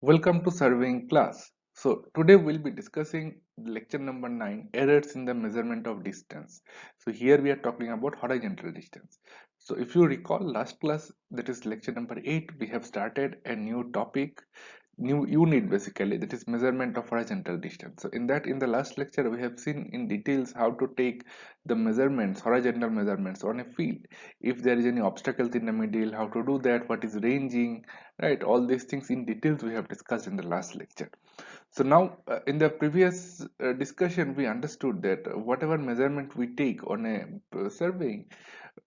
Welcome to surveying class. So today we'll be discussing lecture number 9, errors in the measurement of distance. So here we are talking about horizontal distance. So if you recall last class, that is lecture number 8, we have started a new topic, new unit basically, that is measurement of horizontal distance. So in the last lecture we have seen in details how to take the measurements, horizontal measurements on a field. If there is any obstacles in the middle, how to do that, what is ranging, right? All these things in details we have discussed in the last lecture. So now in the previous discussion we understood that whatever measurement we take on a survey,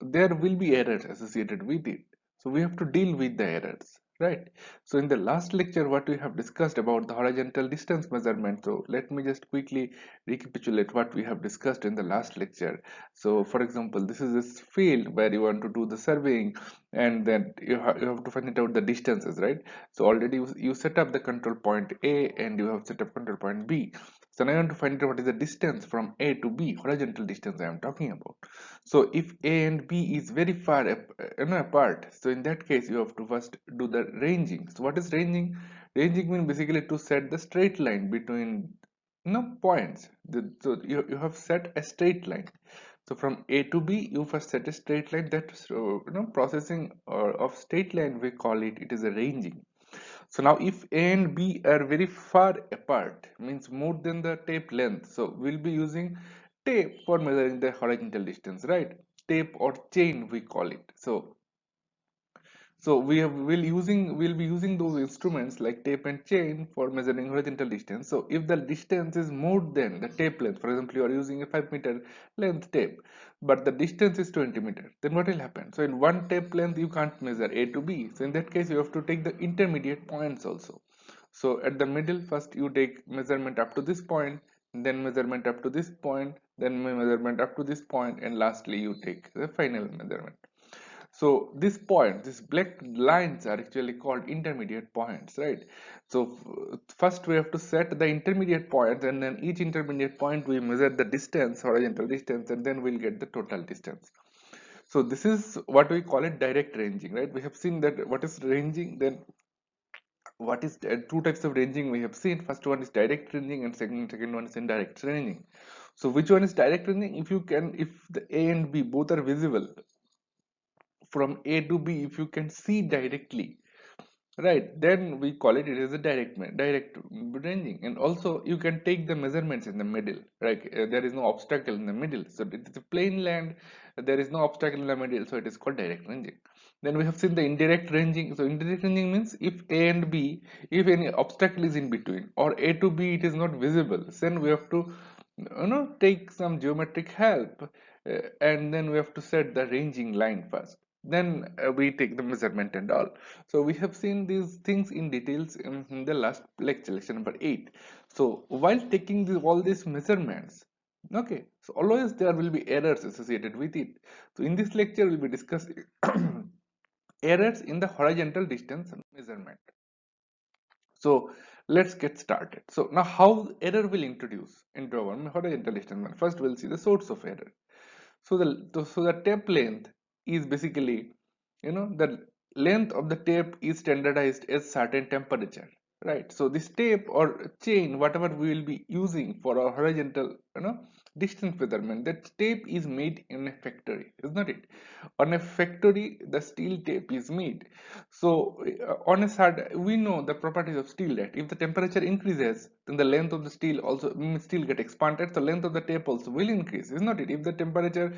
there will be errors associated with it, so we have to deal with the errors, right? So in the last lecture what we have discussed about the horizontal distance measurement, so let me just quickly recapitulate what we have discussed in the last lecture. So for example, this is this field where you want to do the surveying, and then you have to find it out the distances, right? So already you set up the control point A and you have set up control point B. So now I want to find out what is the distance from A to B, horizontal distance I am talking about. So if A and B is very far apart, so in that case you have to first do the ranging. So what is ranging? Ranging means basically to set the straight line between points. So you have set a straight line. So from A to B, you first set a straight line. That processing of straight line, we call it. It is a ranging. So now if A and B are very far apart, means more than the tape length, so we'll be using tape for measuring the horizontal distance, right? Tape or chain we call it. So we'll be using those instruments like tape and chain for measuring horizontal distance. So if the distance is more than the tape length, for example, you are using a 5 meter length tape, but the distance is 20 meters, then what will happen? So in one tape length you can't measure A to B. So in that case you have to take the intermediate points also. So at the middle, first you take measurement up to this point, then measurement up to this point, then measurement up to this point, and lastly you take the final measurement. So this point, these black lines are actually called intermediate points, right? So first we have to set the intermediate points, and then each intermediate point we measure the distance, horizontal distance, and then we'll get the total distance. So this is what we call it direct ranging, right? We have seen that what is ranging, then what is two types of ranging we have seen. First one is direct ranging, and second one is indirect ranging. So which one is direct ranging? If the A and B both are visible from A to B, if you can see directly, right, then we call it is a direct ranging. And also you can take the measurements in the middle, right? There is no obstacle in the middle, so it is a plain land, there is no obstacle in the middle, so it is called direct ranging. Then we have seen the indirect ranging. So indirect ranging means if A and B, if any obstacle is in between, or A to B it is not visible, then we have to take some geometric help, and then we have to set the ranging line first, then we take the measurement and all. So we have seen these things in details in the last lecture, lecture number 8. So while taking all these measurements, okay, so always there will be errors associated with it. So in this lecture we'll be discussing errors in the horizontal distance measurement. So let's get started. So now how error will introduce into our horizontal distance measurement. First we'll see the source of error. So the tape length is basically, the length of the tape is standardized as certain temperature, right? So this tape or chain, whatever we will be using for our horizontal, distance measurement, that tape is made in a factory, is not it? On a factory, the steel tape is made. So on a certain, we know the properties of steel, that if the temperature increases, then the length of the steel also steel get expanded, so length of the tape also will increase, is not it? If the temperature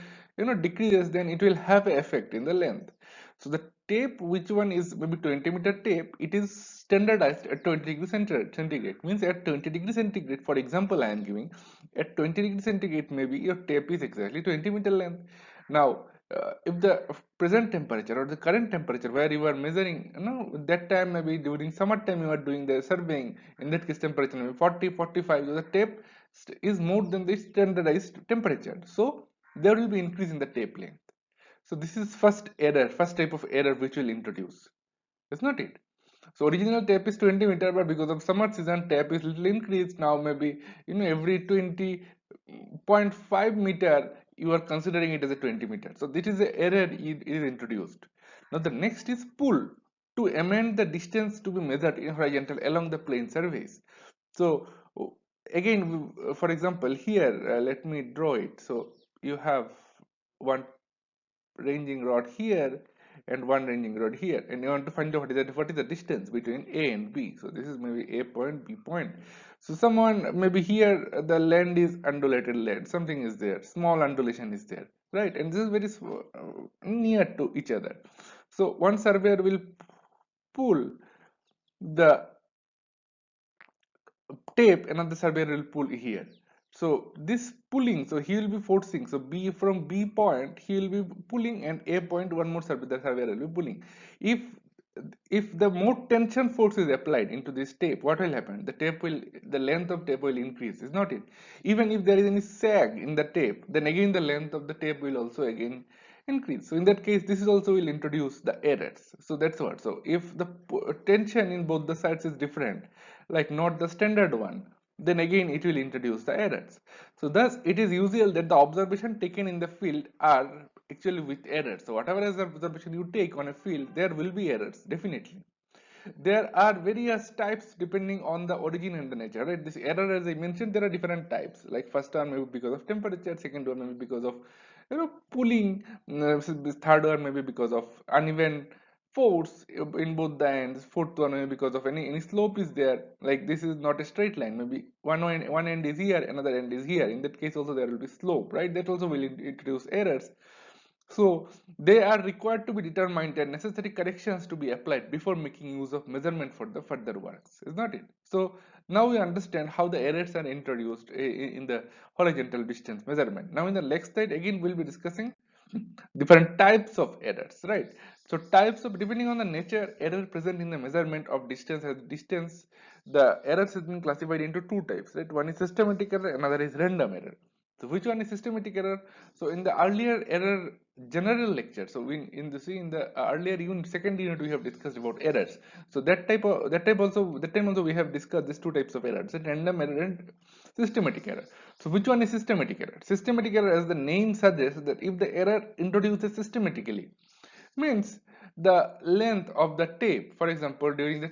decreases, then it will have an effect in the length. So the tape, which one is maybe 20-meter tape, it is standardized at 20 degrees centigrade. Means at 20 degrees centigrade, for example I am giving, at 20 degrees centigrade maybe your tape is exactly 20-meter length. Now if the present temperature or the current temperature where you are measuring, that time maybe during summer time you are doing the surveying, in that case temperature maybe 40 45, so the tape is more than the standardized temperature, so there will be increase in the tape length. So this is first type of error which will introduce, is not it? So original tape is 20-meter, but because of summer season tape is little increased, now maybe every 20.5 meter you are considering it as a 20-meter. So this is the error is introduced. Now the next is pull. to amend the distance to be measured in horizontal along the plane surface. So again, for example, here let me draw it. So you have one ranging rod here and one ranging rod here, and you want to find out what is the distance between A and B. So this is maybe A point, B point. So someone maybe here the land is undulated land, something is there, small undulation is there, right? And this is very near to each other. So one surveyor will pull the tape, another surveyor will pull here. So this pulling, so he will be forcing, so B, from B point he will be pulling, and A point one more surveyor, the surveyor will be pulling. If the more tension force is applied into this tape, what will happen? The length of tape will increase, is not it? Even if there is any sag in the tape, then again the length of the tape will also again increase. So in that case, this is also will introduce the errors. So that's what. So if the tension in both the sides is different, like not the standard one, then again it will introduce the errors. So thus it is usual that the observation taken in the field are actually with errors. So whatever is the observation you take on a field, there will be errors, definitely. There are various types depending on the origin and the nature, right? This error, as I mentioned, there are different types. Like first one maybe because of temperature, second one maybe because of pulling, this third one maybe because of uneven force in both the ends, fourth one maybe because of any slope is there, like this is not a straight line, maybe one end is here, another end is here. In that case also there will be slope, right? That also will introduce errors. So they are required to be determined and necessary corrections to be applied before making use of measurement for the further works, is not it? So now we understand how the errors are introduced in the horizontal distance measurement. Now in the next slide again we'll be discussing different types of errors, right? So types of, depending on the nature error present in the measurement of distance, the errors has been classified into two types, right? One is systematic error, another is random error. So which one is systematic error? So in the earlier error general lecture, so in the earlier unit, second unit, we have discussed about errors. So that time also we have discussed these two types of errors, random error and systematic error. So which one is systematic error? Systematic error, as the name suggests, that if the error introduces systematically, means the length of the tape, for example during the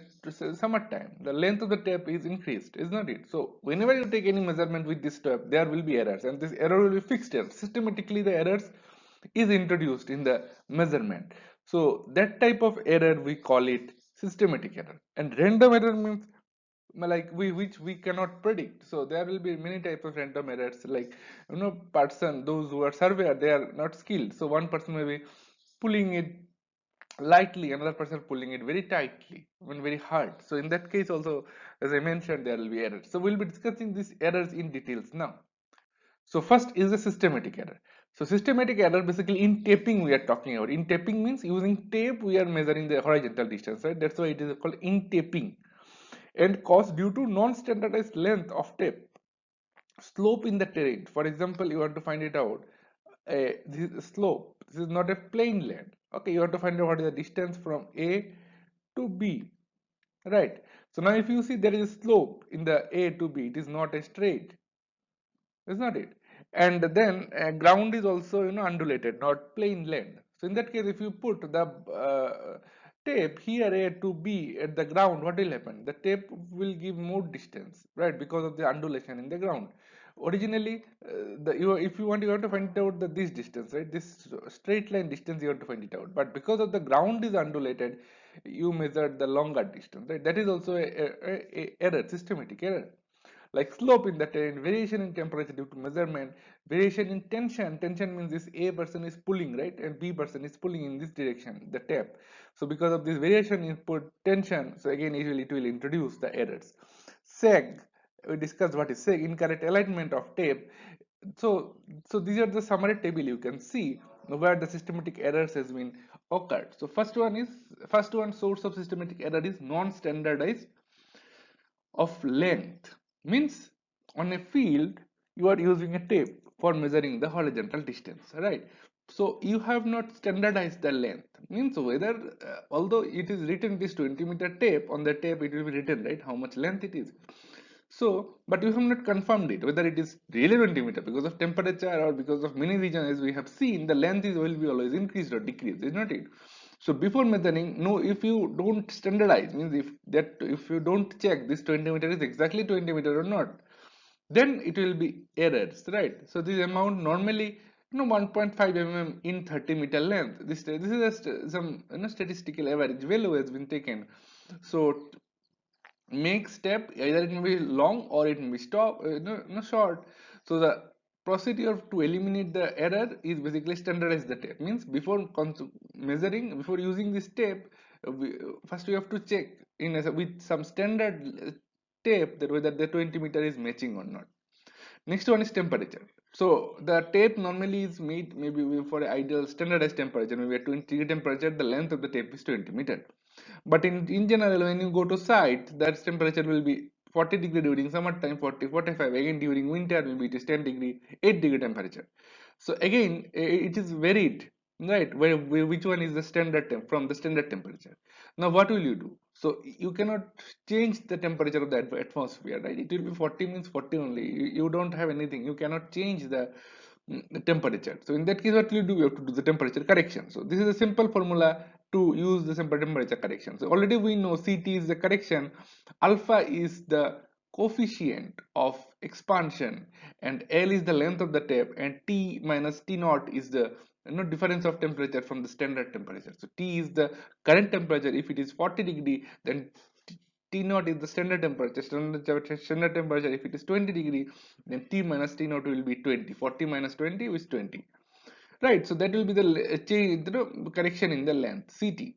summer time, the length of the tape is increased, is not it? So whenever you take any measurement with this tape, there will be errors, and this error will be fixed error. Systematically the errors is introduced in the measurement. So that type of error we call it systematic error. And random error means like which we cannot predict. So there will be many types of random errors, like person, those who are surveyor, they are not skilled, so one person may be pulling it lightly, another person pulling it very tightly, when very hard. So in that case also, as I mentioned, there will be errors. So we'll be discussing these errors in details now. So first is the systematic error. So systematic error, basically in taping we are talking about. In taping means using tape we are measuring the horizontal distance, right? That's why it is called in taping, and caused due to non-standardized length of tape, slope in the terrain. For example, you want to find it out, this is slope, this is not a plain land. Okay, you have to find out what is the distance from A to B, right? So now if you see there is a slope in the A to B, it is not a straight, is not it? And then ground is also undulated, not plain land. So in that case, if you put the tape here A to B at the ground, what will happen? The tape will give more distance, right? Because of the undulation in the ground. Originally, if you want, you have to find out this distance, right? This straight line distance you have to find it out. But because of the ground is undulated, you measured the longer distance, right? That is also a error, systematic error. Like slope in the terrain, variation in temperature due to measurement, variation in tension. Tension means this A person is pulling, right, and B person is pulling in this direction, the tape. So because of this variation in tension, so again it will introduce the errors. Sag, we discussed what is sag, incorrect alignment of tape. So these are the summary table you can see where the systematic errors has been occurred. So first one source of systematic error is non-standardized of length, means on a field you are using a tape for measuring the horizontal distance, right? So you have not standardized the length, means whether although it is written this 20-meter tape, on the tape it will be written, right, how much length it is. So but you have not confirmed it whether it is really 20-meter. Because of temperature or because of many reasons, as we have seen, the length will be always increased or decreased, is not it? So before measuring, no, if you don't standardize, means if you don't check this 20 meter is exactly 20 meter or not, then it will be errors, right? So this amount normally, 1.5 mm in 30-meter length. This is some, statistical average value has been taken. So make step, either it may be long or it may be short. So the procedure to eliminate the error is basically standardize the tape. Means before measuring, before using this tape, first we have to check with some standard tape that whether the 20 meter is matching or not. Next one is temperature. So the tape normally is made maybe for ideal standardized temperature, maybe at 20 degree temperature, the length of the tape is 20 meter. But in general, when you go to site, that temperature will be 40 degree during summertime, 40, 45. Again during winter, maybe it is 10 degree, 8 degree temperature. So again, it is varied, right? Which one is the standard temp from the standard temperature? Now what will you do? So you cannot change the temperature of the atmosphere, right? It will be 40 means 40 only. You don't have anything. You cannot change the temperature. So in that case, what will you do? You have to do the temperature correction. So this is a simple formula to use the simple temperature correction. So already we know CT is the correction, alpha is the coefficient of expansion, and L is the length of the tape, and T minus T naught is the difference of temperature from the standard temperature. So T is the current temperature. If it is 40 degree, then T naught is the standard temperature. Standard temperature, if it is 20 degree, then T minus T naught will be 20. 40 minus 20 is 20. Right, so that will be the change, correction in the length, CT.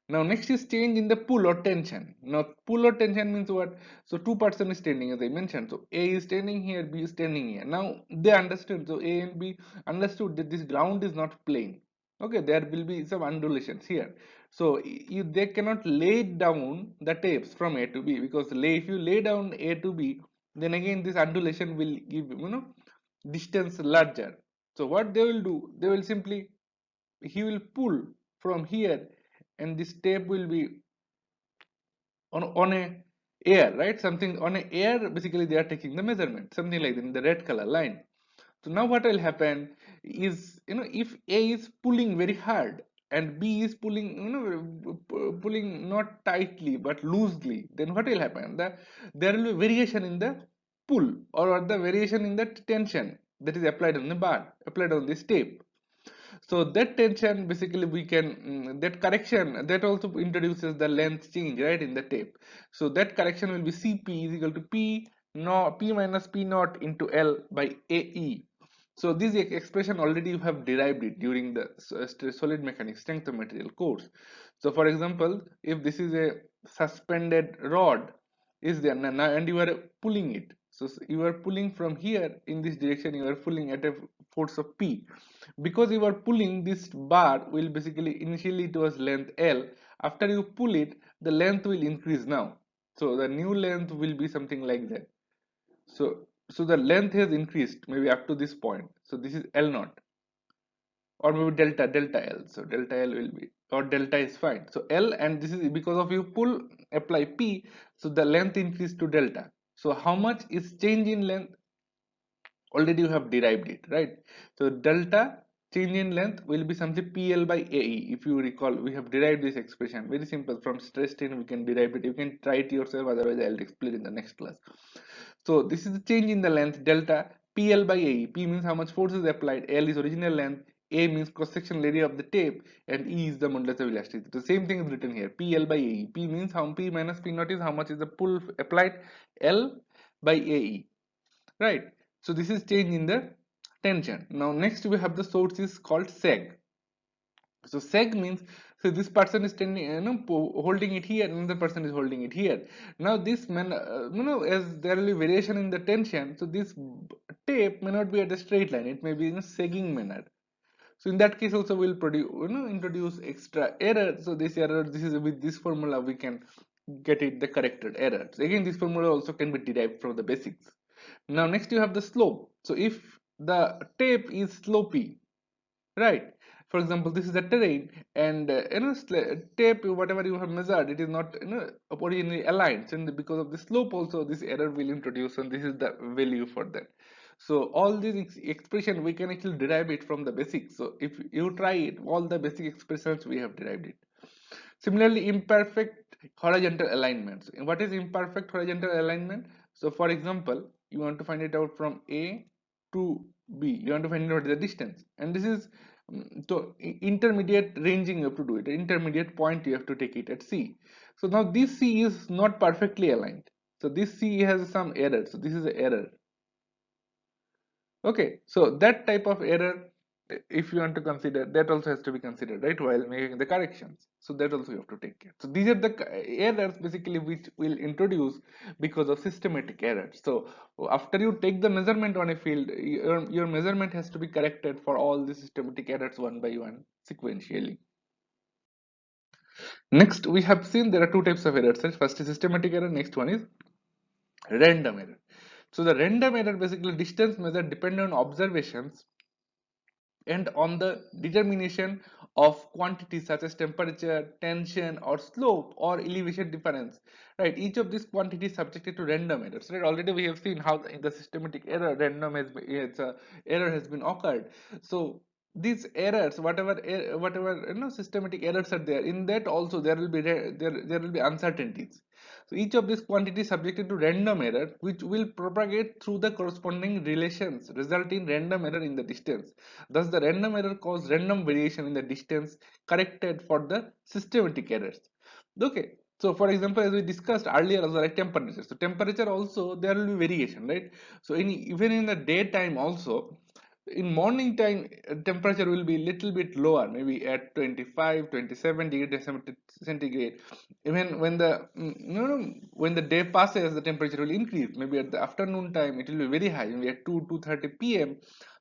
Now next is change in the pull or tension. Now pull or tension means what? So two person is standing as I mentioned. So A is standing here, B is standing here. Now they understood. So A and B understood that this ground is not plain. Okay, there will be some undulations here. So they cannot lay down the tapes from A to B, because if you lay down A to B, then again this undulation will give distance larger. So what they will do? They will simply, he will pull from here, and this tape will be on a air, right? Something on a air, basically they are taking the measurement, something like that in the red color line. So now what will happen is, if A is pulling very hard and B is pulling, pulling not tightly but loosely, then what will happen? There will be variation in the pull, or the variation in the tension that is applied on the bar, applied on this tape. So that tension, basically we can, that correction, that also introduces the length change, right, in the tape. So that correction will be Cp is equal to P no P minus P naught into L by AE. So this expression already you have derived it during the solid mechanics strength of material course. So for example, if this is a suspended rod is there now, and you are pulling it, so you are pulling from here in this direction, you are pulling at a force of P. Because you are pulling, this bar will basically, initially it was length L, after you pull it, the length will increase now. So the new length will be something like that. So the length has increased maybe up to this point. So this is L naught, or maybe delta L. So delta L will be, or delta is fine. So L, and this is because of you pull, apply P, so the length increased to delta. So how much is change in length? Already you have derived it, right? So delta change in length will be something PL by AE. If you recall, we have derived this expression, very simple, from stress strain we can derive it. You can try it yourself, otherwise I'll explain in the next class. So this is the change in the length, delta PL by AE. P means how much force is applied, L is original length, A means cross sectional area of the tape, and E is the modulus of elasticity. The same thing is written here, PL by AE. P means how, P minus P naught is how much is the pull applied, L by AE, right? So this is change in the tension. Now next we have the source is called sag. So sag means, so this person is standing, holding it here, another person is holding it here. Now this man, as there will be variation in the tension, so this tape may not be at a straight line, it may be in a sagging manner. So in that case also we'll produce, introduce extra error. So this error, this is with this formula we can get it the corrected error. So again, this formula also can be derived from the basics. Now next you have the slope. So if the tape is slopy, right? For example, this is the terrain, and tape, whatever you have measured, it is not, originally aligned. So because of the slope also, this error will introduce, and this is the value for that. So all these expression we can actually derive it from the basics. So if you try it, all the basic expressions we have derived it. Similarly, imperfect horizontal alignments. What is imperfect horizontal alignment? So for example, you want to find it out from A to B. You want to find out the distance, and this is so intermediate ranging you have to do it. Intermediate point you have to take it at C. So now this C is not perfectly aligned. So this C has some error. So this is an error. Okay, so that type of error, if you want to consider, that also has to be considered, right, while making the corrections. So that also you have to take care. So these are the errors basically which will introduce because of systematic errors. So after you take the measurement on a field, your measurement has to be corrected for all the systematic errors one by one sequentially. Next, we have seen there are two types of errors. First is systematic error, next one is random error. So the random error basically distance measure depend on observations and on the determination of quantities such as temperature, tension, or slope or elevation difference, right? Each of these quantities subjected to random errors, right? Already we have seen how in the systematic error random has been, error has been occurred. So these errors, whatever systematic errors are there, in that also there will be there will be uncertainties. So each of these quantities subjected to random error, which will propagate through the corresponding relations, result in random error in the distance. Thus, the random error cause random variation in the distance corrected for the systematic errors. Okay. So, for example, as we discussed earlier, also like temperature. So, temperature also there will be variation, right? So, even in the daytime also, in morning time temperature will be little bit lower, maybe at 25, 27 degrees centigrade. Even when the when the day passes, the temperature will increase. Maybe at the afternoon time it will be very high, maybe at 2:30 p.m.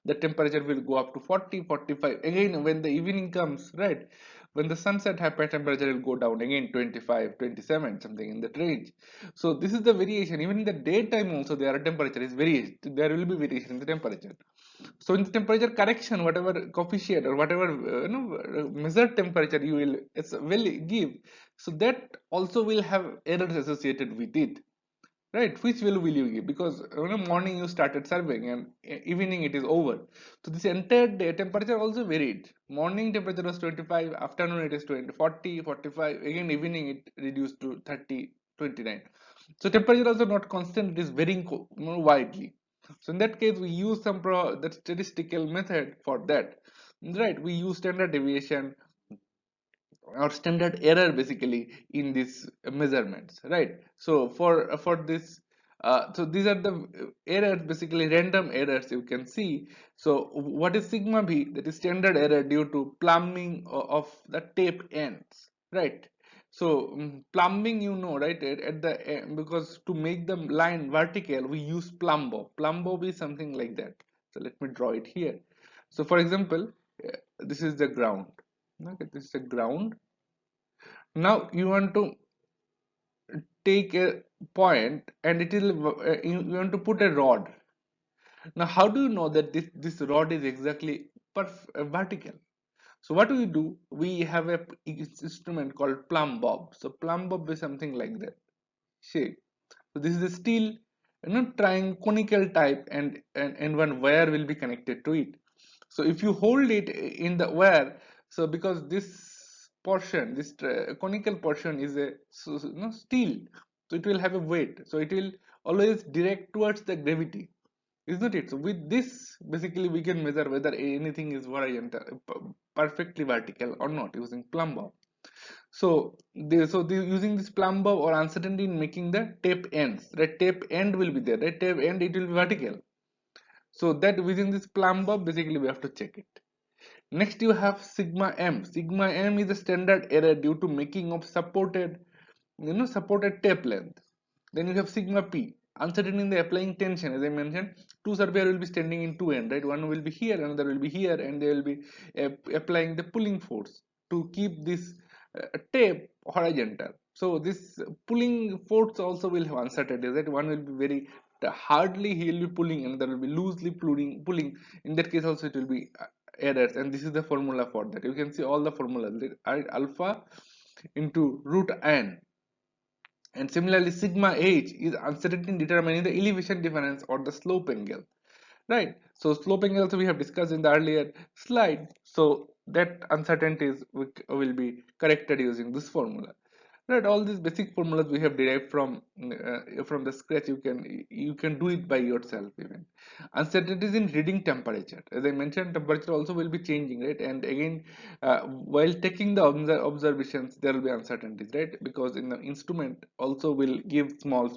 the temperature will go up to 40, 45. Again when the evening comes, right, when the sunset happens, temperature will go down again 25, 27, something in that range. So this is the variation. Even in the daytime also there are temperature is very, there will be variation in the temperature. So in the temperature correction, whatever coefficient or whatever measured temperature you will give, so that also will have errors associated with it, right? Which value will you give? Because morning you started serving and evening it is over. So this entire day temperature also varied. Morning temperature was 25, afternoon it is 20, 40, 45. Again evening it reduced to 30, 29. So temperature also not constant, it is varying widely. So in that case we use some the statistical method for that, right? We use standard deviation or standard error basically in these measurements, right? So for this so these are the errors, basically random errors you can see. So what is sigma b? That is standard error due to plumbing of the tape ends, right? So plumbing, right, at the end, because to make the line vertical we use plumb bob. Plumb bob is something like that. So let me draw it here. So for example, this is the ground. Okay, this is the ground. Now you want to take a point and it will you want to put a rod. Now how do you know that this rod is exactly vertical? So what do we do? We have a instrument called plumb bob. So plumb bob is something like that shape. So this is a steel, triangle conical type, and one wire will be connected to it. So if you hold it in the wire, so because this portion, this conical portion is a steel, so it will have a weight, so it will always direct towards the gravity, isn't it? So with this basically we can measure whether anything is horizontal, perfectly vertical or not, using plumb bob. So they using this plumb bob or uncertainty in making the tape ends, right? Tape end will be there, right? Tape end it will be vertical. So that within this plumb bob basically we have to check it. Next you have sigma m. Sigma m is a standard error due to making of supported tape length. Then you have sigma p, uncertainty in the applying tension. As I mentioned, two surveyor will be standing in two ends, right? One will be here, another will be here, and they will be applying the pulling force to keep this tape horizontal. So this pulling force also will have uncertainty, right? One will be very hardly he will be pulling, another will be loosely pulling. In that case also it will be errors, and this is the formula for that. You can see all the formulas, right? Alpha into root n. And similarly, sigma h is uncertainty in determining the elevation difference or the slope angle, right? So slope angle also we have discussed in the earlier slide. So that uncertainties will be corrected using this formula. Right, all these basic formulas we have derived from the scratch. You can do it by yourself even. Uncertainties in reading temperature. As I mentioned, temperature also will be changing, right? And again, while taking the observations, there will be uncertainties, right? Because in the instrument also will give small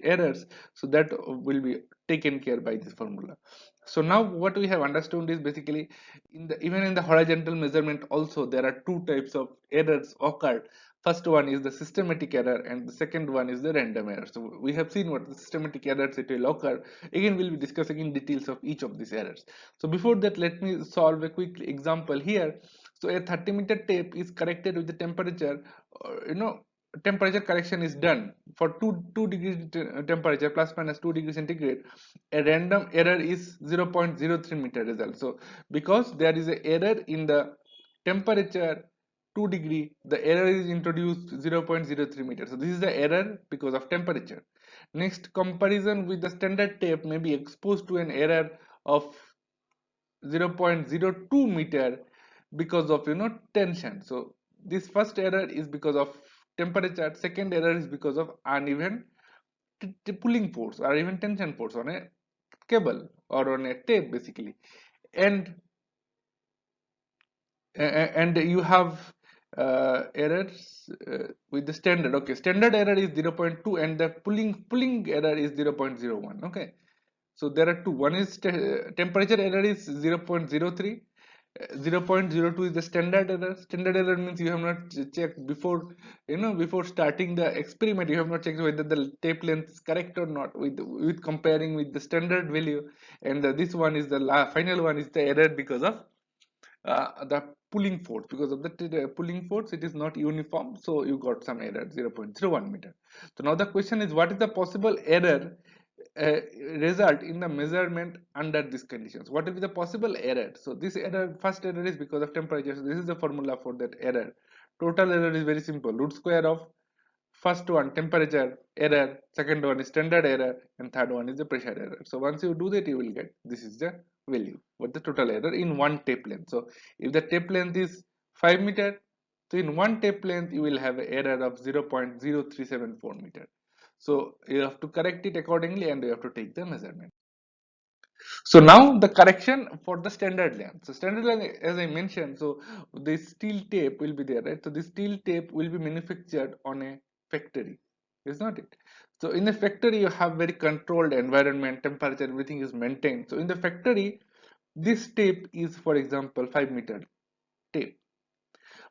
errors, so that will be taken care by this formula. So now what we have understood is basically even in the horizontal measurement also there are two types of errors occurred. First one is the systematic error and the second one is the random error. So we have seen what the systematic errors it will occur. Again, we'll be discussing in details of each of these errors. So before that, let me solve a quick example here. So a 30-meter tape is corrected with the temperature, temperature correction is done for 2 degrees temperature plus minus 2 degrees centigrade. A random error is 0.03 meter result. So because there is a error in the temperature 2 degree, the error is introduced 0.03 meters. So this is the error because of temperature. Next, comparison with the standard tape may be exposed to an error of 0.02 meter because of tension. So this first error is because of temperature, second error is because of uneven pulling force or even tension force on a cable or on a tape basically. And and you have errors with the standard. Okay, standard error is 0.2 and the pulling error is 0.01. Okay, so there are two. One is temperature error is 0.03. 0.02 is the standard error. Standard error means you have not checked before, before starting the experiment. You have not checked whether the tape length is correct or not with comparing with the standard value. And this one is the final one is the error because of the pulling force. Because of the pulling force, it is not uniform, so you got some error 0.01 meter. So now the question is, what is the possible error uh, result in the measurement under these conditions? What will be the possible error? So this error, first error is because of temperature. So this is the formula for that error. Total error is very simple, root square of first one temperature error, second one is standard error, and third one is the pressure error. So once you do that, you will get this is the value what the total error in one tape length. So if the tape length is 5 meter, so in one tape length you will have an error of 0.0374 meter. So you have to correct it accordingly and you have to take the measurement. So now the correction for the standard length. So standard length, as I mentioned, so the steel tape will be there, right? So this steel tape will be manufactured on a factory, is not it? So in the factory, you have very controlled environment, temperature, everything is maintained. So in the factory, this tape is, for example, 5 meter tape.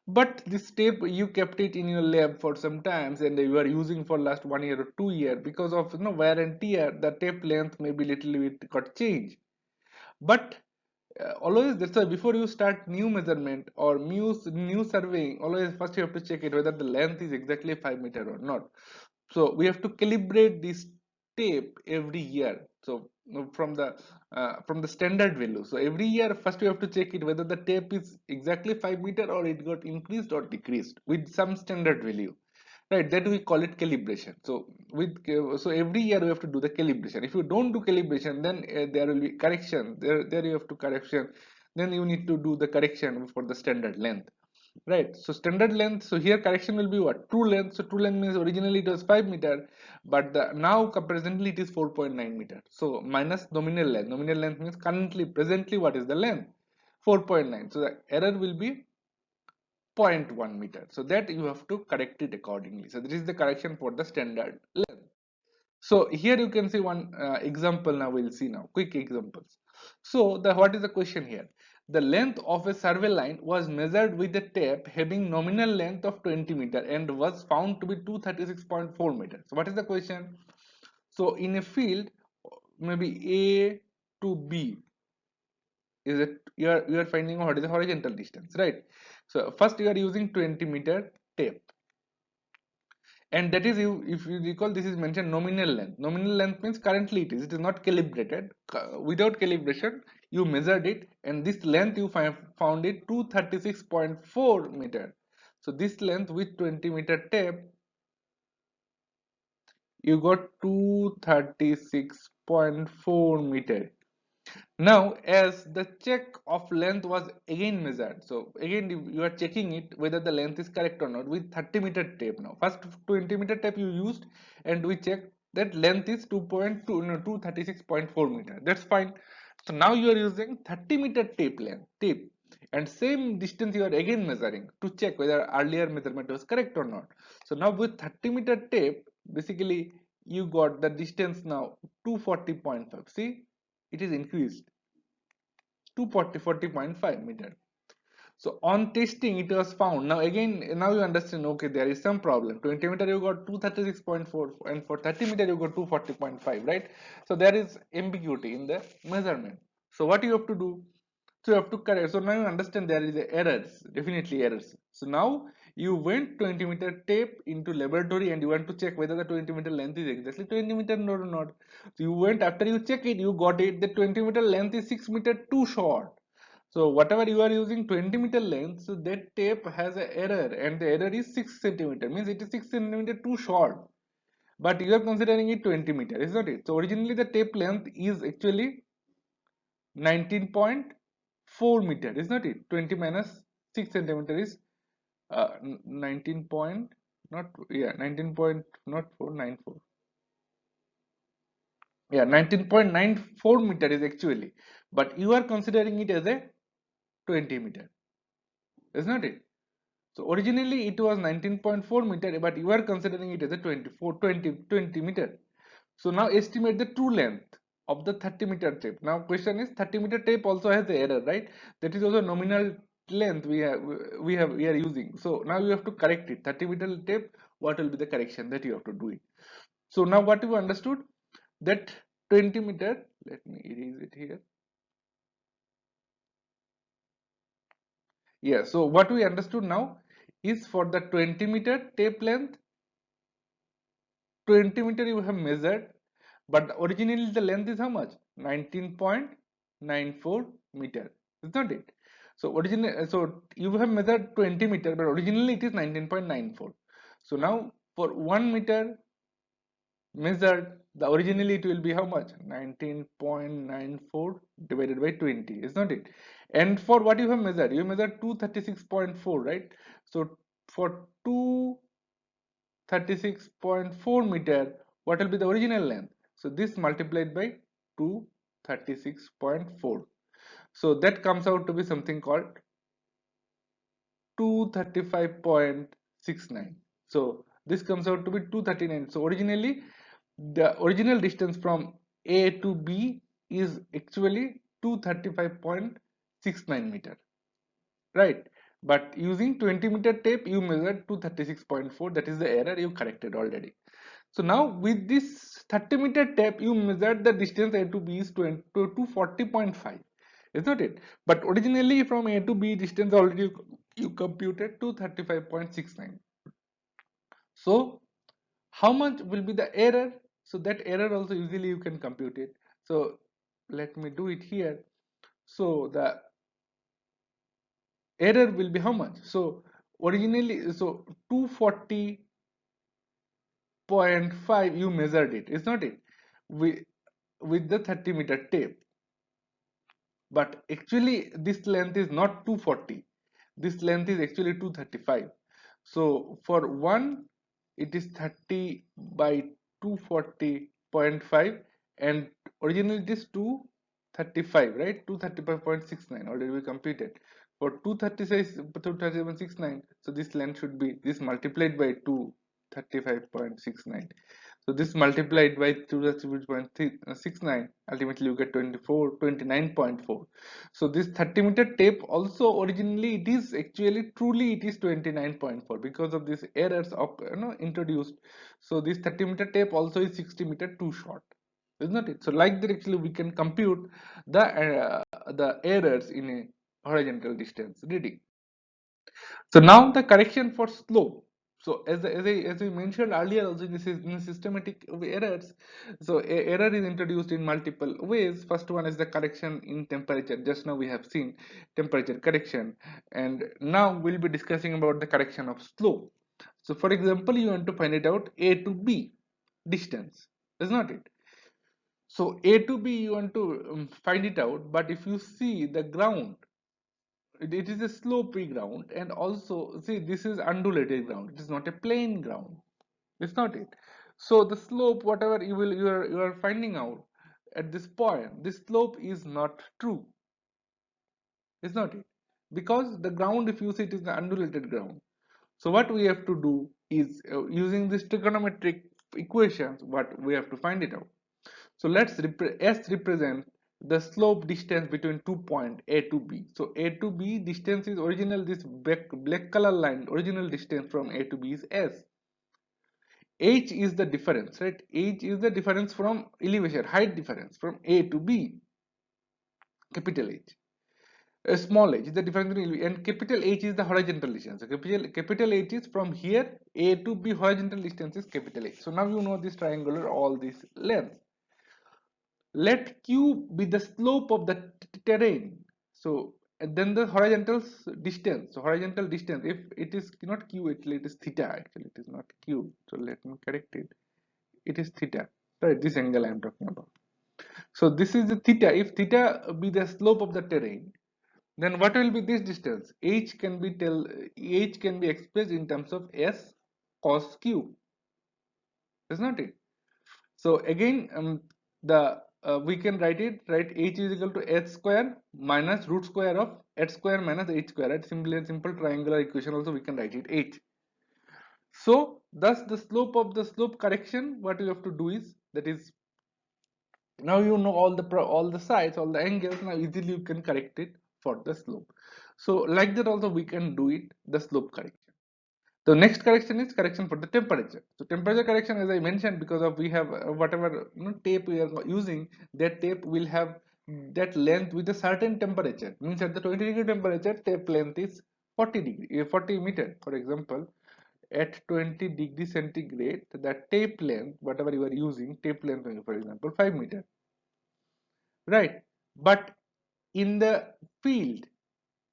But this tape you kept it in your lab for some times and you are using for last 1 year or 2 year because of wear and tear, the tape length may be little bit got changed. But always that's why before you start new measurement or new surveying, always first you have to check it whether the length is exactly 5 meter or not. So we have to calibrate this tape every year. So from the standard value, so every year first you have to check it whether the tape is exactly 5 meter or it got increased or decreased with some standard value, right? That we call it calibration. So so every year we have to do the calibration. If you don't do calibration, then there will be correction, there you have to correction, then you need to do the correction for the standard length, right? So standard length, so here correction will be what, true length. So true length means originally it was 5 meter, but now presently it is 4.9 meter. So minus nominal length. Nominal length means currently presently what is the length, 4.9. So the error will be 0.1 meter, so that you have to correct it accordingly. So this is the correction for the standard length. So here you can see one example. Now we'll see now quick examples. So the what is the question here? The length of a survey line was measured with a tape having nominal length of 20 meter and was found to be 236.4 meters. So what is the question? So in a field maybe A to B, is it you are finding what is the horizontal distance, right? So first you are using 20-meter tape, and that is, you if you recall, this is mentioned nominal length. Nominal length means currently it is not calibrated. Without calibration you measured it, and this length you found it 236.4 meter. So this length with 20-meter tape you got 236.4 meter. Now, as the check of length was again measured, so again you are checking it whether the length is correct or not with 30-meter tape. Now, first 20-meter tape you used, and we checked that length is 2.2 no 236.4 meter. That's fine. So now you are using 30-meter tape, and same distance you are again measuring to check whether earlier measurement was correct or not. So now with 30-meter tape, basically you got the distance now 240.5. See, it is increased to 40.5 meter. So on testing it was found. Now again, now you understand, okay, there is some problem. 20 meter you got 236.4, and for 30 meter you got 240.5, right? So there is ambiguity in the measurement. So what you have to do? So you have to correct. So now you understand there is errors, definitely errors. So now you went 20-meter tape into laboratory and you want to check whether the 20-meter length is exactly 20 meter or not. So you went, after you check it, you got it, the 20-meter length is 6 meter too short. So whatever you are using 20-meter length, so that tape has an error, and the error is 6 centimeter, means it is 6 centimeter too short. But you are considering it 20 meter, is not it? So originally the tape length is actually 19.4 meter, is not it? 20 minus 6 centimeter is 19 point, not, yeah, 19 point, not 494, yeah, 19.94 meter is actually, but you are considering it as a 20 meter, is not it? So originally it was 19.4 meter, but you are considering it as a 20 meter. So now estimate the true length of the 30-meter tape. Now question is, 30-meter tape also has the error, right? That is also nominal length we are using. So now you have to correct it. 30-meter tape, what will be the correction that you have to do it? So now what you understood, that 20 meter, let me erase it here. Yeah, so what we understood now is, for the 20-meter tape length, 20 meter you have measured, but originally the length is how much? 19.94 meter, is not it? So originally, so you have measured 20 meter, but originally it is 19.94. So now for 1 meter measured, the originally it will be how much? 19.94 divided by 20, is not it? And for what you have measured, you measured 236.4, right? So for 236.4 meter, what will be the original length? So this multiplied by 236.4. So that comes out to be something called 235.69. So this comes out to be 239. So originally the original distance from A to B is actually 235.69 meter, right? But using 20-meter tape you measured 236.4, that is the error you corrected already. So now with this 30-meter tape you measured the distance A to B is 240.5, is not it? But originally from A to B distance already you computed 235.69. So how much will be the error? So that error also usually you can compute it. So let me do it here. So the error will be how much? So originally, so 240.5 you measured it, is not it? With the 30-meter tape, but actually this length is not 240, this length is actually 235. So for one it is 30 by 240.5, and originally it is 235, right? 235.69 already we completed. For 236 237.69, so this length should be this multiplied by 235.69. So this multiplied by 2.69, ultimately you get 29.4. So this 30-meter tape also originally it is actually truly it is 29.4 because of these errors of introduced. So this 30-meter tape also is 60-meter too short, isn't it? So like that actually we can compute the errors in a horizontal distance reading. So now the correction for slope. So as we mentioned earlier also, this is in systematic errors. So error is introduced in multiple ways. First one is the correction in temperature. Just now we have seen temperature correction, and now we'll be discussing about the correction of slope. So for example, you want to find it out A to B distance, is not it? So A to B you want to find it out, but if you see the ground, it is a slopy ground, and also see this is undulated ground, it is not a plain ground, it's not it. So the slope whatever you are finding out at this point, this slope is not true, is not it, because the ground if you see it is the undulated ground. So what we have to do is using this trigonometric equations, what we have to find it out. So let's S represent the slope distance between 2 points A to B. So A to B distance is original, this black color line, original distance from A to B is S. H is the difference, right? H is the difference from elevation, height difference from A to B, capital H. A small h is the difference between, and capital H is the horizontal distance. So capital H is from here A to B, horizontal distance is capital H. So now you know this triangular all this length. Let Q be the slope of the terrain. So and then the horizontal distance. So horizontal distance, if it is not Q, it is theta. Actually, it is not Q. So let me correct it. It is theta. Right, this angle I am talking about. So this is the theta. If theta be the slope of the terrain, then what will be this distance? H can be expressed in terms of S cos Q, is not it? So again, the we can write it, right? H is equal to h square minus root square of h square minus h square. Right? Simple triangular equation also we can write it h. So thus the slope of the slope correction, what you have to do is, that is, now you know all the sides, all the angles. Now easily you can correct it for the slope. So like that also we can do it, the slope correction. The next correction is correction for the temperature. So temperature correction, as I mentioned, because of we have whatever tape we are using, that tape will have that length with a certain temperature. Means at the 20-degree temperature, tape length is 40 meter. For example, at 20 degree centigrade, the tape length, whatever you are using, tape length, for example, 5 meter, right? But in the field,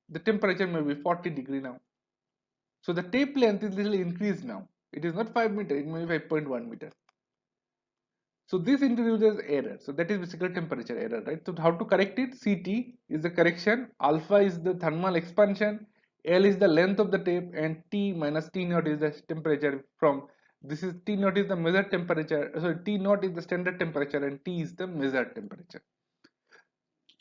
the temperature may be 40 degree now. So the tape length is little increased now. It is not 5 meter, it may be 5.1 meter. So this introduces error. So that is basically temperature error, right? So how to correct it? CT is the correction, alpha is the thermal expansion, L is the length of the tape, and T minus T naught is the temperature from, this is T naught is the measured temperature, so T naught is the standard temperature and T is the measured temperature.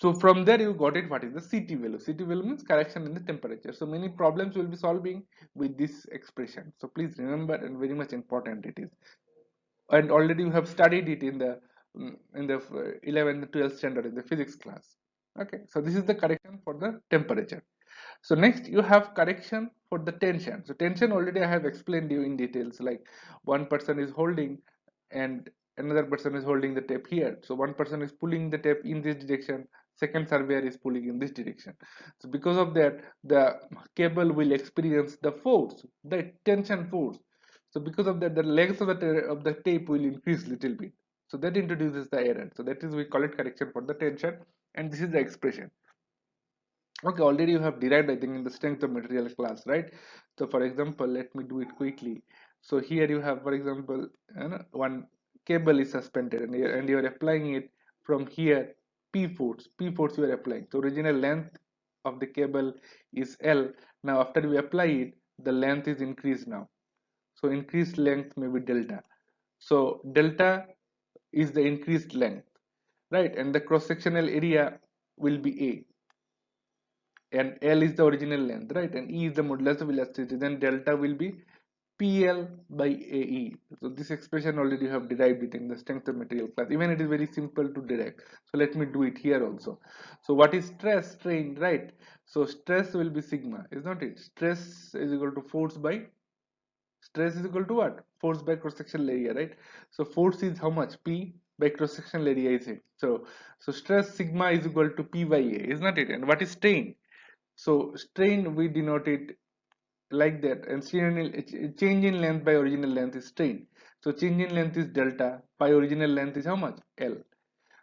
So from there you got it, what is the CT value. CT value means correction in the temperature. So many problems will be solving with this expression. So please remember, and very much important it is. And already you have studied it in the 11th 12th standard in the physics class. Okay, so this is the correction for the temperature. So next you have correction for the tension. So tension already I have explained you in details, like one person is holding and another person is holding the tape here. So one person is pulling the tape in this direction, second surveyor is pulling in this direction. So because of that, the cable will experience the force, the tension force. So because of that, the length of the tape will increase little bit. So that introduces the error. So that is, we call it correction for the tension, and this is the expression. Okay, already you have derived, I think, in the strength of material class, right? So for example, let me do it quickly. So here you have, for example, one cable is suspended, and you are applying it from here, p force you are applying. So original length of the cable is L. Now after we apply it, the length is increased now. So increased length may be delta. So delta is the increased length, right? And the cross sectional area will be A, and L is the original length, right? And E is the modulus of elasticity. Then delta will be PL by AE. So this expression already you have derived it in the strength of material class. Even it is very simple to derive. So let me do it here also. So what is stress, strain, right? So stress will be sigma, is not it? Stress is equal to force by, stress is equal to what? Force by cross sectional area, right? So force is how much? P by cross sectional area is it. So stress sigma is equal to P by A, is not it? And what is strain? So strain we denote it like that, and change in length by original length is strain. So change in length is delta, by original length is how much? L.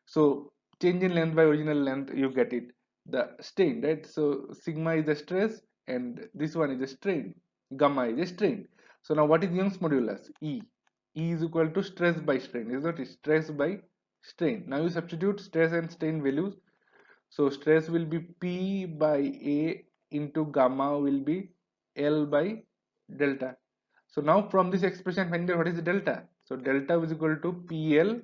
So change in length by original length, you get it, the strain, right? So sigma is the stress and this one is the strain, gamma is the strain. So now what is Young's modulus? E. E is equal to stress by strain, is not it? Stress by strain. Now you substitute stress and strain values. So stress will be P by A into gamma will be L by delta. So now from this expression find out what is the delta. So delta is equal to PL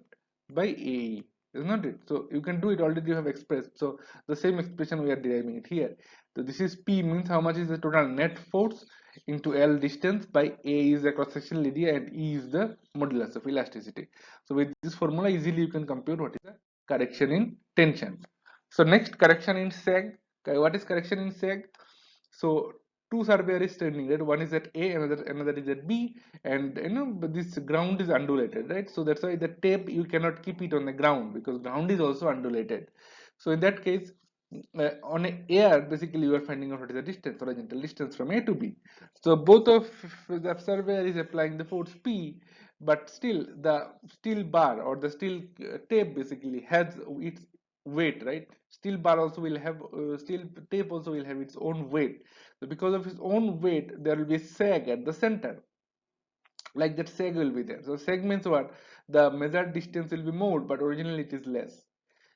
by AE, is not it? So you can do it already, you have expressed. So the same expression we are deriving it here. So this is P means how much is the total net force into L distance by A is the cross sectional area and E is the modulus of elasticity. So with this formula easily you can compute what is the correction in tension. So next, correction in sag. Okay, what is correction in sag? So two surveyor is trending, right? One is at A, another is at B, and but this ground is undulated, right? So that's why the tape you cannot keep it on the ground because ground is also undulated. So in that case, on a air, basically you are finding out what is the distance, horizontal distance from A to B. So both of the surveyor is applying the force P, but still the steel bar or the steel tape basically has its weight, right? Steel bar also will have steel tape also will have its own weight. So because of its own weight there will be a sag at the center, like that sag will be there. So sag means what? The measured distance will be more but originally it is less,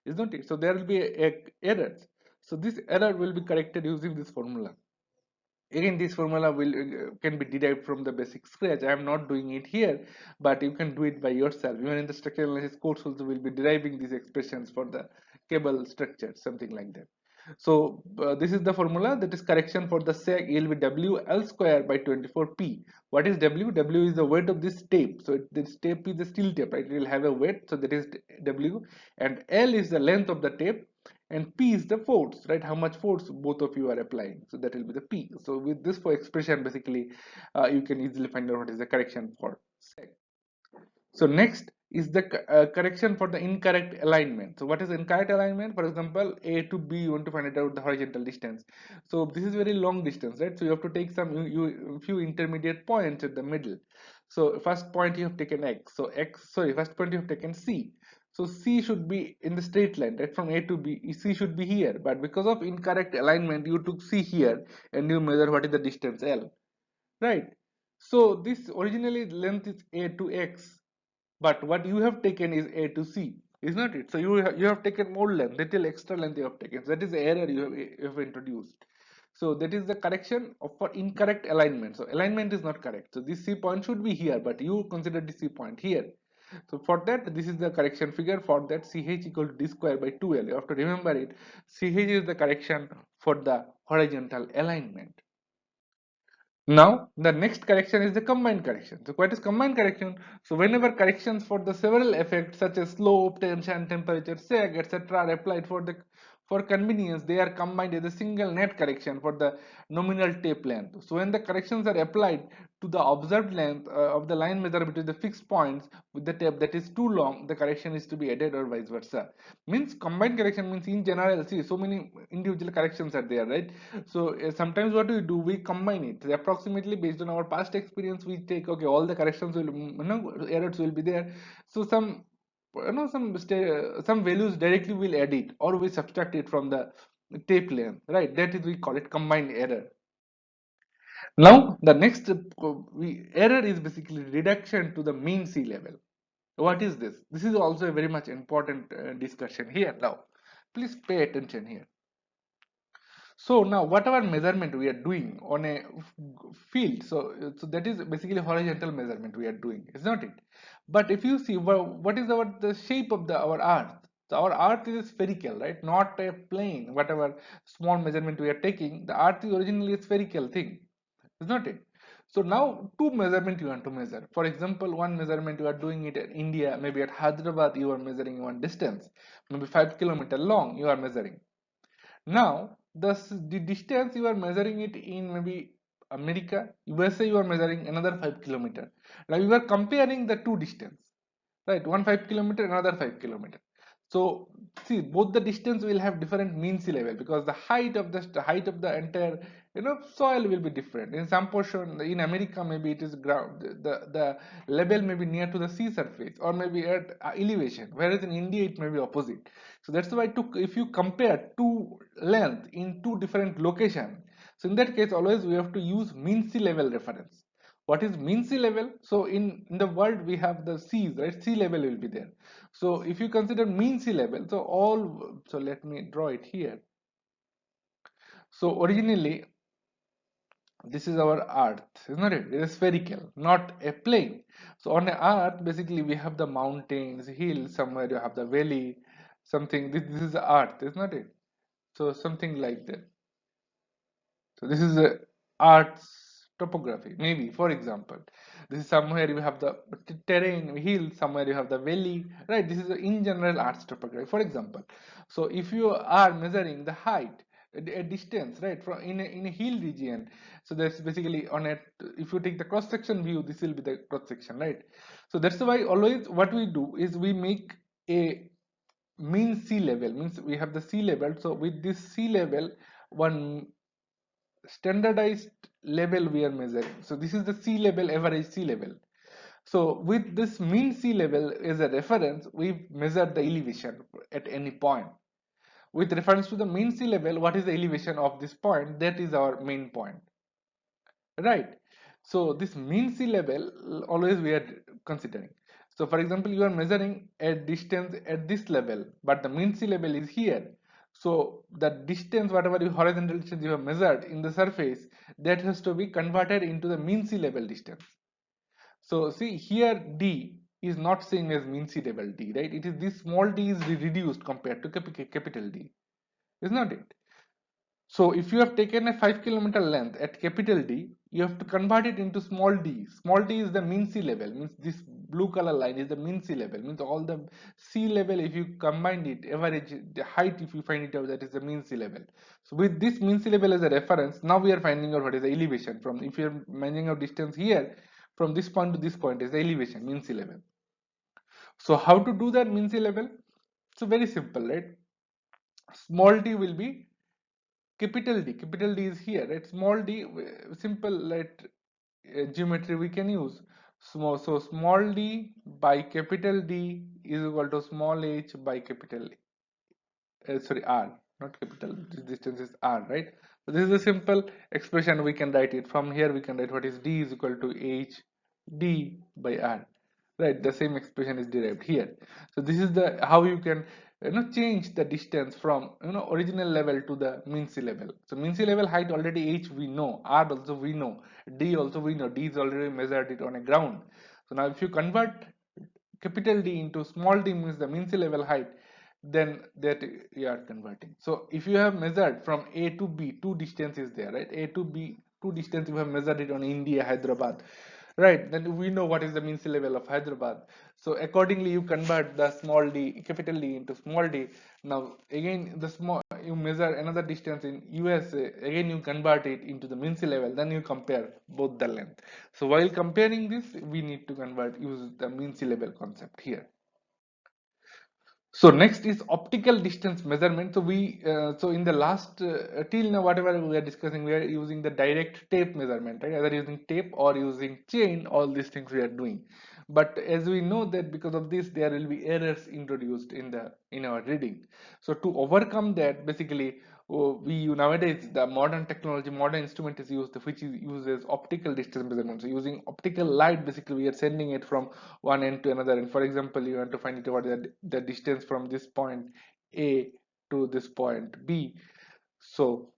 isn't it? So there will be a errors. So this error will be corrected using this formula. Again, this formula will can be derived from the basic scratch. I am not doing it here, but you can do it by yourself. Even in the structural analysis course also will be deriving these expressions for the cable structure, something like that. So this is the formula, that is correction for the sag. It will be W L square by 24P. What is W? W is the weight of this tape. So this tape is the steel tape, right? It will have a weight, so that is W, and L is the length of the tape, and P is the force, right? How much force both of you are applying, so that will be the P. So with this for expression basically you can easily find out what is the correction for sag. So next is the correction for the incorrect alignment. So what is incorrect alignment? For example, A to B, you want to find out the horizontal distance. So this is very long distance, right? So you have to take some few intermediate points at the middle. So first point you have taken X. So first point you have taken C. So C should be in the straight line, right? From A to B, C should be here. But because of incorrect alignment, you took C here and you measure what is the distance L, right? So this originally length is A to X, but what you have taken is A to C, is not it? So you have taken more length, little extra length you have taken. So that is the error you have introduced. So that is the correction of for incorrect alignment. So alignment is not correct. So this C point should be here, but you consider the C point here. So for that, this is the correction figure. For that, CH equal to D square by 2L. You have to remember it. CH is the correction for the horizontal alignment. Now, the next correction is the combined correction. So, what is combined correction? So, whenever corrections for the several effects such as slope, tension, temperature, sag, etc. are applied for convenience, they are combined as a single net correction for the nominal tape length. So, when the corrections are applied to the observed length of the line measure between the fixed points with the tape that is too long, the correction is to be added or vice versa. Means combined correction means in general, see, so many individual corrections are there, right? So sometimes what we do, we combine it approximately based on our past experience. We take, okay, all the corrections will, errors will be there. So some values directly will add it or we subtract it from the tape length, right? That is, we call it combined error. Now the next error is basically reduction to the mean sea level. What is this? This is also a very much important discussion here. Now please pay attention here. So now whatever measurement we are doing on a field, so that is basically horizontal measurement we are doing, is not it? But if you see what is the shape of our earth? So our earth is spherical, right? Not a plane. Whatever small measurement we are taking, the earth is originally a spherical thing, is not it? So now two measurement you want to measure. For example, one measurement you are doing it in India, maybe at Hyderabad you are measuring one distance, maybe 5 kilometers long you are measuring. Now, the distance you are measuring it in maybe America, USA, you are measuring another 5 kilometers. Now you are comparing the two distance, right? One 5 kilometer, another 5 kilometer. So see, both the distance will have different mean sea level because the height of the entire soil will be different. In some portion in America, maybe it is ground, the level may be near to the sea surface or maybe at elevation, whereas in India it may be opposite. So that's why if you compare two length in two different locations, so in that case always we have to use mean sea level reference. What is mean sea level? So in the world we have the seas, right? Sea level will be there. So if you consider mean sea level, so let me draw it here. So originally this is our earth, isn't it? It is spherical, not a plane. So on the earth basically we have the mountains, hills, somewhere you have the valley, something. This is the earth, isn't it? So something like that. So this is a arts topography, maybe for example. This is somewhere you have the terrain, hill, somewhere you have the valley, right? This is in general arts topography, for example. So if you are measuring the height, a distance, right, from in a hill region, so that's basically on it. If you take the cross section view, this will be the cross section, right? So that's why always what we do is we make a mean sea level, means we have the sea level. So with this sea level, one standardized level we are measuring. So this is the sea level, average sea level. So with this mean sea level as a reference, we measure the elevation at any point. With reference to the mean sea level, what is the elevation of this point? That is our main point, right? So this mean sea level always we are considering. So for example, you are measuring a distance at this level, but the mean sea level is here. So the distance, whatever you horizontal distance you have measured in the surface, that has to be converted into the mean sea level distance. So see here d is not same as mean sea level d, right? It is this small d is reduced compared to capital D, is not it? So if you have taken a 5 kilometer length at capital D, you have to convert it into small d. Small d is the mean sea level, means this blue color line is the mean sea level, means all the sea level, if you combine it, average the height, if you find it out, that is the mean sea level. So with this mean sea level as a reference, now we are finding out what is the elevation from, if you are measuring out distance here, from this point to this point is the elevation, mean sea level. So how to do that mean sea level? So very simple, right? Small d will be capital D is here, right? Small d, simple, like geometry we can use. So small d by capital D is equal to small h by capital sorry, r, not capital, this distance is r, right? So this is a simple expression, we can write it from here. We can write what is d is equal to h d by r, right? The same expression is derived here. So this is the how you can change the distance from original level to the mean sea level. So mean sea level height already h we know, r also we know, d also we know, d is already measured it on a ground. So now if you convert capital D into small d, means the mean sea level height, then that you are converting. So if you have measured from A to B, two distance is there, right? A to B, two distance you have measured it on India, Hyderabad, right? Then we know what is the mean sea level of Hyderabad. So accordingly you convert the small d, capital D into small d. Now again the small, you measure another distance in USA, again you convert it into the mean sea level, then you compare both the length. So while comparing this, we need to convert, use the mean sea level concept here. So next is optical distance measurement. So so in the last till now whatever we are discussing, we are using the direct tape measurement, right? Either using tape or using chain, all these things we are doing. But as we know that because of this, there will be errors introduced in our reading. So to overcome that, basically nowadays the modern technology, modern instrument is used, which uses optical distance measurement. So using optical light, basically we are sending it from one end to another. And for example, you want to find it what is the distance from this point A to this point B. So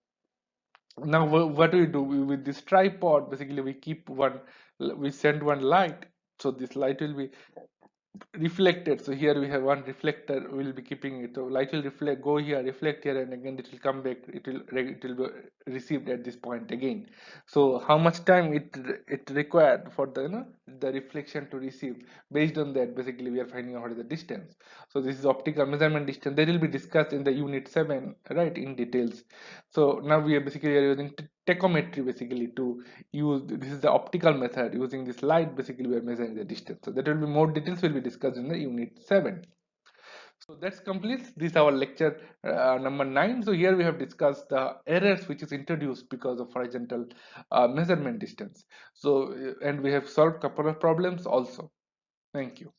now what do we do with this tripod? Basically we keep one, we send one light, so this light will be reflected. So here we have one reflector, we'll be keeping it, so light will reflect, go here, reflect here, and again it will come back, it will be received at this point again. So how much time it required for the the reflection to receive, based on that basically we are finding out what is the distance. So this is optical measurement distance, that will be discussed in the unit 7, right, in details. So now we are basically using tachometry basically to use, this is the optical method, using this light basically we are measuring the distance. So that will be more details will be discussed in the unit 7. So that's completes this our lecture number 9. So here we have discussed the errors which is introduced because of horizontal measurement distance. So and we have solved couple of problems also. Thank you.